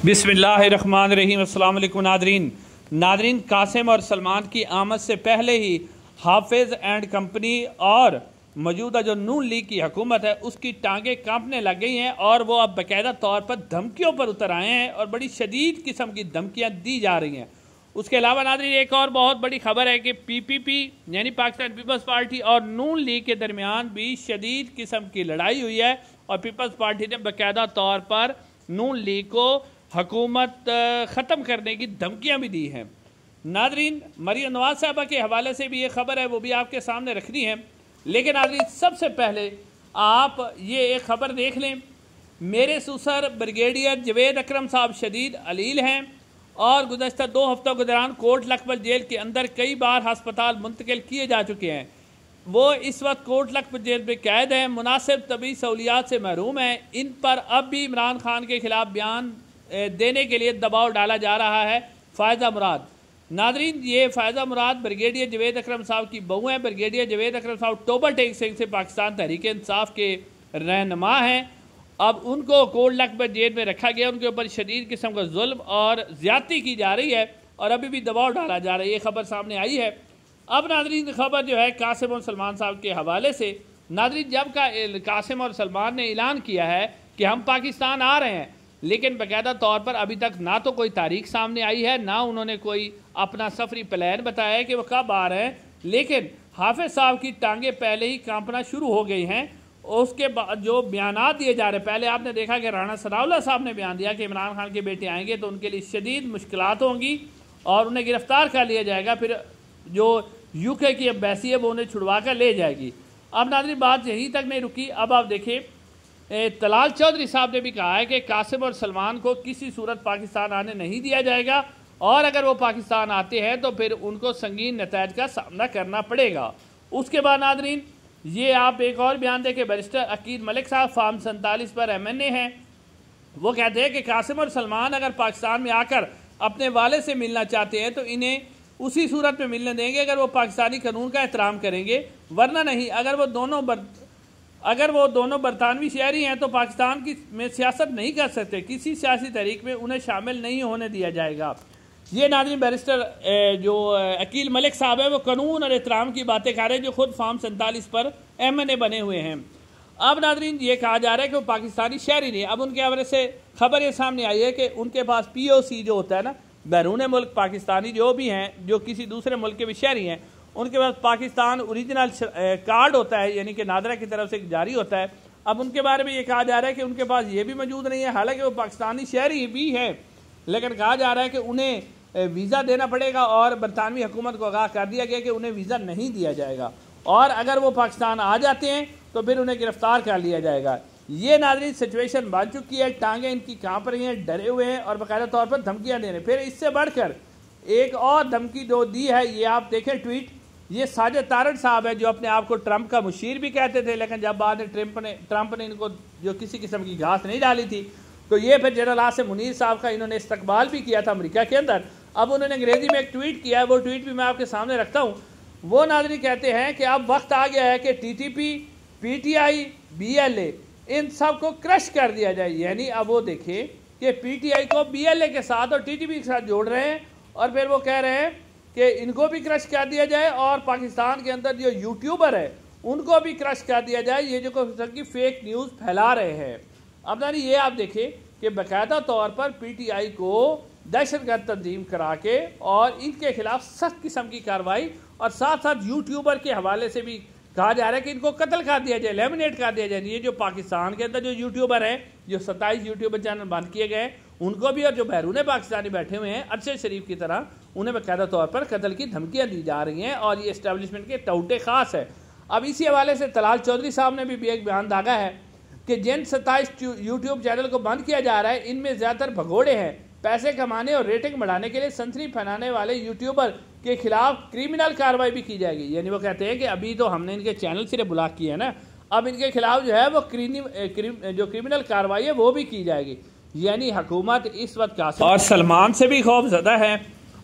बिस्मिल्लाहिर्रहमानिर्रहीम। अस्सलाम वालेकुम नादरीन, कासिम और सलमान की आमद से पहले ही हाफिज़ एंड कंपनी और मौजूदा जो नून लीग की हुकूमत है उसकी टांगें कांपने लग गई हैं और वो अब बाकायदा तौर पर धमकियों पर उतर आए हैं और बड़ी शदीद किस्म की धमकियाँ दी जा रही हैं। उसके अलावा नादरीन एक और बहुत बड़ी खबर है कि PPP यानी पाकिस्तान पीपल्स पार्टी और नून लीग के दरमियान भी शदीद किस्म की लड़ाई हुई है और पीपल्स पार्टी ने बाकायदा तौर पर नून लीग को हुकूमत ख़त्म करने की धमकियाँ भी दी हैं। नादरीन मरियम नवाज साहबा के हवाले से भी ये खबर है, वो भी आपके सामने रखनी है, लेकिन नादरीन सबसे पहले आप ये एक ख़बर देख लें। मेरे सुसर ब्रिगेडियर जवेद अकरम साहब शदीद अलील हैं और गुज़श्ता 2 हफ्तों के दौरान कोट लखपत जेल के अंदर कई बार हस्पताल मुंतकिल किए जा चुके हैं। वो इस वक्त कोट लखपत जेल में कैद हैं, मुनासिब तबी सहूलियात से महरूम हैं। इन पर अब भी इमरान खान के खिलाफ बयान देने के लिए दबाव डाला जा रहा है। फ़ायज़ा मुराद, नादरीन ये फ़ायज़ा मुराद ब्रिगेडियर जवेद अकरम साहब की बहू हैं। ब्रिगेडियर जवेद अकरम साहब टोबर टेक सिंह से पाकिस्तान तहरीक इंसाफ के रहनुमा हैं। अब उनको कोट लखपत जेल में रखा गया, उनके ऊपर शदीद किस्म का जुल्म और ज़्यादती की जा रही है और अभी भी दबाव डाला जा रहा है। ये खबर सामने आई है। अब नादरीन खबर जो है कासिम और सलमान साहब के हवाले से, नादरीन जब कासिम और सलमान ने ऐलान किया है कि हम पाकिस्तान आ रहे हैं, लेकिन बाकायदा तौर पर अभी तक ना तो कोई तारीख सामने आई है, ना उन्होंने कोई अपना सफरी प्लान बताया है कि वो कब आ रहे हैं। लेकिन हाफिज साहब की टांगें पहले ही कांपना शुरू हो गई हैं। उसके बाद जो बयानात दिए जा रहे हैं, पहले आपने देखा कि राणा सनाउल्लाह साहब ने बयान दिया कि इमरान खान के बेटे आएंगे तो उनके लिए शदीद मुश्किलात होंगी और उन्हें गिरफ्तार कर लिया जाएगा, फिर जो UK की एम्बेसी है वो उन्हें छुड़वा कर ले जाएगी। अब नाज़रीन बात यहीं तक नहीं रुकी। अब आप देखिए तलाल चौधरी साहब ने भी कहा है कि कासिम और सलमान को किसी सूरत पाकिस्तान आने नहीं दिया जाएगा और अगर वो पाकिस्तान आते हैं तो फिर उनको संगीन नतायज का सामना करना पड़ेगा। उसके बाद नादरीन ये आप एक और बयान दें कि बैरिस्टर अकील मलिक साहब फार्म 47 पर MNA हैं। वो कहते हैं कि कासिम और सलमान अगर पाकिस्तान में आकर अपने वाले से मिलना चाहते हैं तो इन्हें उसी सूरत में मिलने देंगे अगर वो पाकिस्तानी कानून का एहतराम करेंगे, वरना नहीं। अगर वो दोनों बरतानवी शहरी हैं तो पाकिस्तान की में सियासत नहीं कर सकते, किसी सियासी तहरीक में उन्हें शामिल नहीं होने दिया जाएगा। ये नाज़रीन बैरिस्टर जो अकील मलिक साहब है वो कानून और एहतराम की बातें कर रहे हैं, जो खुद फार्म 47 पर MNA बने हुए हैं। अब नाज़रीन ये कहा जा रहा है कि वो पाकिस्तानी शहरी नहीं। अब उनके हवाले से खबर ये सामने आई है कि उनके पास POC जो होता है ना, बैरून मुल्क पाकिस्तानी जो भी हैं, जो किसी दूसरे मुल्क के भी शहरी हैं, उनके पास पाकिस्तान ओरिजिनल कार्ड होता है, यानी कि नादरा की तरफ से जारी होता है। अब उनके बारे में ये कहा जा रहा है कि उनके पास ये भी मौजूद नहीं है, हालांकि वो पाकिस्तानी शहरी भी हैं, लेकिन कहा जा रहा है कि उन्हें वीज़ा देना पड़ेगा और बरतानवी हुकूमत को आगाह कर दिया गया कि उन्हें वीज़ा नहीं दिया जाएगा और अगर वो पाकिस्तान आ जाते हैं तो फिर उन्हें गिरफ्तार कर लिया जाएगा। ये नाज़रीन सिचुएशन बन चुकी है, टांगें इनकी कांप रही हैं, डरे हुए हैं और बाकायदा तौर पर धमकियाँ दे रहे हैं। फिर इससे बढ़कर एक और धमकी जो दी है, ये आप देखें ट्वीट, ये साजिद तारड़ साहब है जो अपने आप को ट्रंप का मुशीर भी कहते थे, लेकिन जब बाद में ट्रंप ने इनको जो किसी किस्म की घास नहीं डाली थी तो ये फिर जनरल आसिम मुनीर साहब का इन्होंने इस्तकबाल भी किया था अमेरिका के अंदर। अब उन्होंने अंग्रेजी में एक ट्वीट किया है, वो ट्वीट भी मैं आपके सामने रखता हूँ। वो नाज़रीन कहते हैं कि अब वक्त आ गया है कि TTP, PTI, BLA इन सब को क्रश कर दिया जाए। यानी अब वो देखें कि PTI को BLA के साथ और TTP के साथ जोड़ रहे हैं और फिर वो कह रहे हैं कि इनको भी क्रश कर दिया जाए और पाकिस्तान के अंदर जो यूट्यूबर है उनको भी क्रश कर दिया जाए, ये जो की फेक न्यूज़ फैला रहे हैं। अब ना ये आप देखें कि बाकायदा तौर पर PTI को दहशतगर्द तंजीम करा के और इनके खिलाफ सख्त किस्म की कार्रवाई और साथ साथ यूट्यूबर के हवाले से भी कहा जा रहा है कि इनको कत्ल कर दिया जाए, लेमिनेट कर दिया जाए। ये जो पाकिस्तान के अंदर जो यूट्यूबर हैं, जो 27 यूट्यूबर चैनल बंद किए गए उनको भी, और जो बैरून पाकिस्तानी बैठे हुए हैं अरशद शरीफ की तरह, उन्हें बाकायदा तौर पर कत्ल की धमकियाँ दी जा रही हैं और ये इस्टेब्लिशमेंट के टौटे खास है। अब इसी हवाले से तलाल चौधरी साहब ने भी एक बयान दागा है कि जिन 27 यूट्यूब चैनल को बंद किया जा रहा है इनमें ज़्यादातर भगोड़े हैं। पैसे कमाने और रेटिंग बढ़ाने के लिए सनसनी फैलाने वाले यूट्यूबर के खिलाफ क्रिमिनल कार्रवाई भी की जाएगी। यानी वो कहते हैं कि अभी तो हमने इनके चैनल सिर्फ ब्लॉक किए हैं ना, अब इनके खिलाफ जो है वो जो क्रिमिनल कार्रवाई है वो भी की जाएगी। यानी हुकूमत इस वक्त कासिम और सलमान से भी खौफजदा है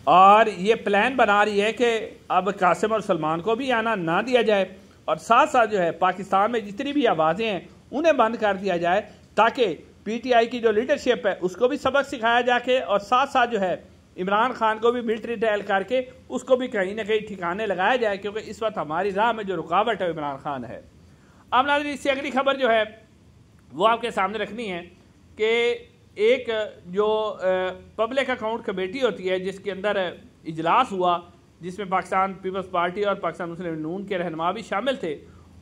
और ये प्लान बना रही है कि अब कासिम और सलमान को भी आना ना दिया जाए और साथ साथ जो है पाकिस्तान में जितनी भी आवाज़ें हैं उन्हें बंद कर दिया जाए ताकि PTI की जो लीडरशिप है उसको भी सबक सिखाया जाके और साथ साथ जो है इमरान खान को भी मिलिट्री ट्रायल करके उसको भी कहीं ना कहीं ठिकाने लगाया जाए, क्योंकि इस वक्त हमारी राह में जो रुकावट है इमरान खान है। अब नाज़रीन इससे अगली खबर जो है वो आपके सामने रखनी है कि एक जो पब्लिक अकाउंट कमेटी होती है जिसके अंदर इजलास हुआ, जिसमें पाकिस्तान पीपल्स पार्टी और पाकिस्तान मुस्लिम नून के रहनुमा भी शामिल थे,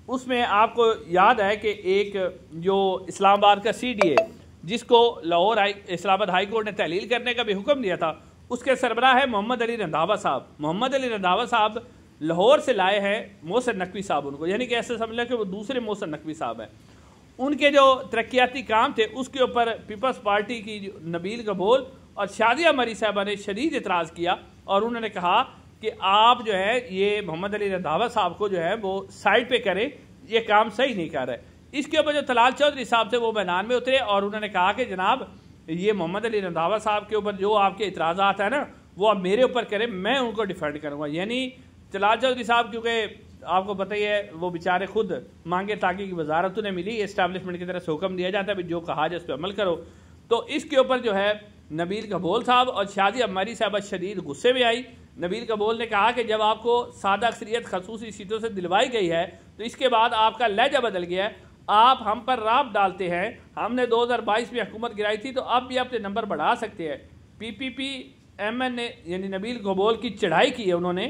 उसमें आपको याद है कि एक जो इस्लामाबाद का CDA जिसको लाहौर इस्लामाबाद हाई कोर्ट ने तहलील करने का भी हुक्म दिया था, उसके सरबराह है मोहम्मद अली रंधावा साहब। मोहम्मद अली रंधावा साहब लाहौर से लाए हैं मोहसिन नकवी साहब उनको, यानी कि ऐसे समझ लें कि वो दूसरे मोहसिन नकवी साहब हैं। उनके जो तरक्याती काम थे उसके ऊपर पीपल्स पार्टी की नबील कबोल और शादिया मरी साहबा ने शदीद इतराज़ किया और उन्होंने कहा कि आप जो है ये मोहम्मद अली रंधावा साहब को जो है वो साइड पे करें, ये काम सही नहीं कर रहे। इसके ऊपर जो तलाल चौधरी साहब थे वो मैदान में उतरे और उन्होंने कहा कि जनाब ये मोहम्मद अली रंधावा साहब के ऊपर जो आपके इतराज़ात है ना वो आप मेरे ऊपर करें, मैं उनको डिफेंड करूँगा। यानी तलाल चौधरी साहब क्योंकि आपको पता ही है वो बेचारे खुद मांगे ताकि की वजारत उन्हें मिली, इस्टेब्लिशमेंट की तरफ से हुक्म दिया जाता है जो कहा जाए उस पर अमल करो। तो इसके ऊपर जो है नबील कबोल साहब और शादी अम्मारी साहब शदीद गुस्से में आई। नबील कबोल ने कहा कि जब आपको सादा अक्सरियत खसूसी सीटों से दिलवाई गई है तो इसके बाद आपका लहजा बदल गया है, आप हम पर राब डालते हैं। हमने 2022 में हुकूमत गिराई थी तो अब भी अपने नंबर बढ़ा सकते हैं। PPP-MN ने यानी नबील कबोल की चढ़ाई की है उन्होंने,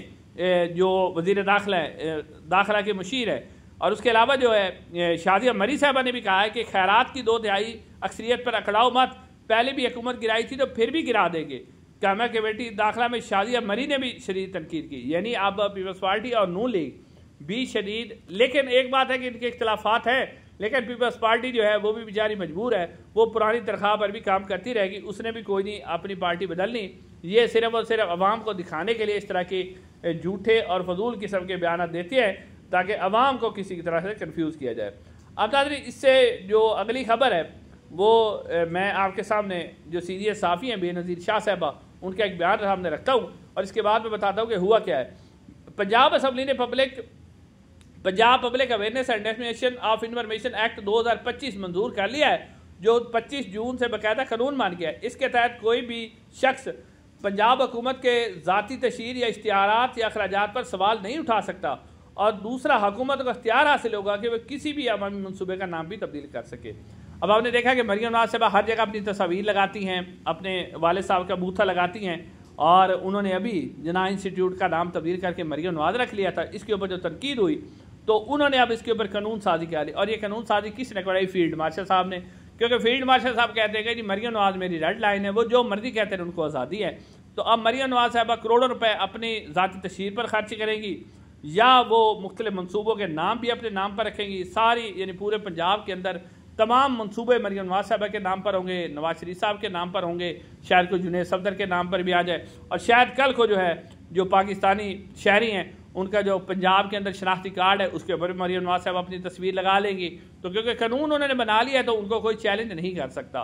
जो वज़ीर दाखिला के मुशीर है। और उसके अलावा जो है शादिया मरी साहबा ने भी कहा है कि खैरात की 2/3 अक्सरियत पर अकड़ाओ मत, पहले भी हुकूमत गिराई थी तो फिर भी गिरा देंगे। कामा कमेटी दाखिला में शादिया मरी ने भी शदीद तनकीद की, यानी अब पीपल्स पार्टी और नून लीग भी शदीद। लेकिन एक बात है कि इनके इख्तलाफात हैं, लेकिन पीपल्स पार्टी जो है वो भी बेचारी मजबूर है, वो पुरानी तनख्वाह पर भी काम करती रहेगी, उसने भी कोई नहीं अपनी पार्टी बदलनी। ये सिर्फ और सिर्फ अवाम को दिखाने के लिए इस तरह के झूठे और फजूल किस्म के बयान देते हैं ताकि अवाम को किसी की तरह से कन्फ्यूज़ किया जाए। अब नाज़रीन इससे जो अगली खबर है वो मैं आपके सामने जो सीनियर साफ़ी हैं बेनज़ीर शाह साहबा उनका एक बयान सामने रखता हूँ और इसके बाद मैं बताता हूँ कि हुआ क्या है। पंजाब असम्बली ने Punjab public awareness and dissemination of information act 2025 मंजूर कर लिया है, जो 25 जून से बाकायदा कानून मान गया है। इसके तहत कोई भी शख्स पंजाब हुकूमत के ज़ाती तशहीर या इश्तिहारात या अखराजात पर सवाल नहीं उठा सकता और दूसरा हुकूमत को इख्तियार हासिल होगा कि वह किसी भी अवामी मनसूबे का नाम भी तब्दील कर सके। अब आपने देखा कि मरियम नवाज साहबा हर जगह अपनी तस्वीर लगाती हैं, अपने वाले साहब का बूथा लगाती हैं और उन्होंने अभी जना इंस्टीट्यूट का नाम तब्दील करके मरियम नवाज रख लिया था। इसके ऊपर जो तनकीद हुई तो उन्होंने अब इसके ऊपर कानून साजी कर ली और ये कानून साजी किसने कराई? फील्ड मार्शल साहब ने, क्योंकि फील्ड मार्शल साहब कहते हैं कि जी मरियम नवाज मेरी रेड लाइन है, वो जो मर्जी कहते हैं उनको आज़ादी है। तो अब मरियम नवाज साहबा करोड़ों रुपए अपनी ज़ाती तशहीर पर खर्च करेंगी या वो मुख्तलिफ मनसूबों के नाम भी अपने नाम पर रखेंगी। सारी यानी पूरे पंजाब के अंदर तमाम मनसूबे मरियम नवाज साहबा के नाम पर होंगे, नवाज शरीफ साहब के नाम पर होंगे, शायद को जुनैद सफदर के नाम पर भी आ जाए और शायद कल को जो है जो पाकिस्तानी शहरी हैं उनका जो पंजाब के अंदर शनाख्ती कार्ड है उसके ऊपर मरियम नवाज साहब अपनी तस्वीर लगा लेंगी। तो क्योंकि कानून उन्होंने बना लिया है तो उनको कोई चैलेंज नहीं कर सकता।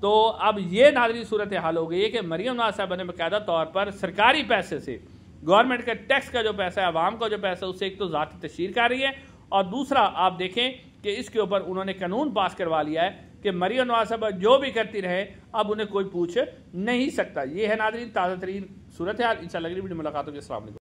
तो अब ये नाज़रीन सूरत हाल हो गई है कि मरियम नवाज साहब ने बाकायदा तौर पर सरकारी पैसे से, गवर्नमेंट का टैक्स का जो पैसा है, आवाम का जो पैसा है, उससे एक तो ज़ाती तशहीर कर रही है और दूसरा आप देखें कि इसके ऊपर उन्होंने कानून पास करवा लिया है कि मरियम नवाज साहब जो भी करती रहे अब उन्हें कोई पूछ नहीं सकता। ये है नाज़रीन ताज़ा तरीन सूरत हाल। इंशाअल्लाह अगली वीडियो मुलाकात होगी। अस्सलाम वालेकुम।